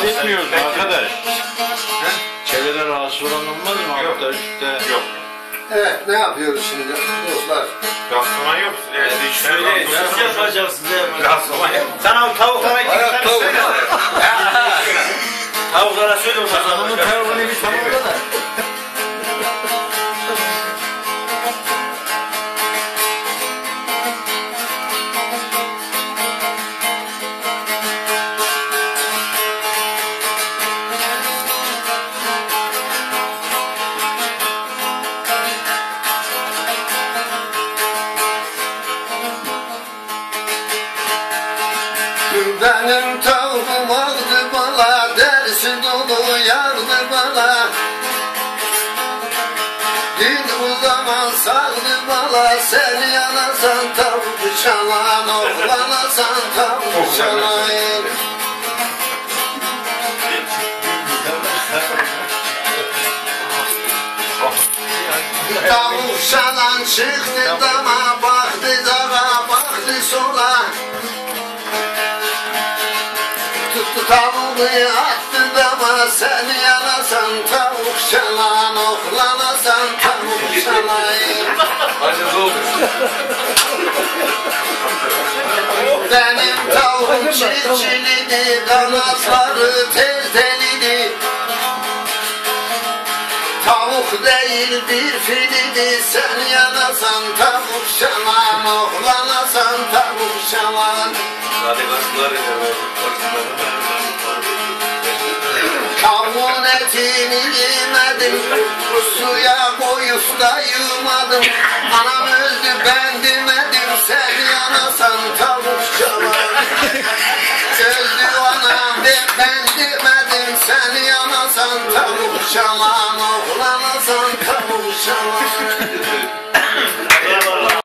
etmiyoruz arkadaş. Çevreden rahatsız olan olmaz mı? Altta üstte. Yok. Evet, ne yapıyoruz şimdi dostlar? Rastlama yok. Şöyle nasıl yapacağız size? Rastlama yok. Sana o tavuklara iki tane söyle. Tavuklara söyle o zaman. Adamın tavuğunu bir tamamla da. Benim tavuğum aldı bana, dersi dolu yardı bana. Dün bu zaman sardı bana, sen yanasan tavuk çalan, oğlanasan tavuk çalan. Tavuk çalan çıktı dama, baktı dağa, baktı sola. Tuttu tavuğu attı dama, sen yanasan tavuk çalan, oğlanasan tavuk çalan. Acı oldu. Benim tavuğum çirçilidi, kanatları tel telidi. Tavuk değil bir filidi, sen yanasan tavuk çalan, oğlanasan tavuk çalan. Hadi kasıları Tavuğun etini yemedim, suya koyup da yumadım. Anam öldü ben demedim, sen yanasan tavuk çalan. Öldü anam ben demedim, sen yanasan tavuk çalan, oğlanasan tavuk çalan.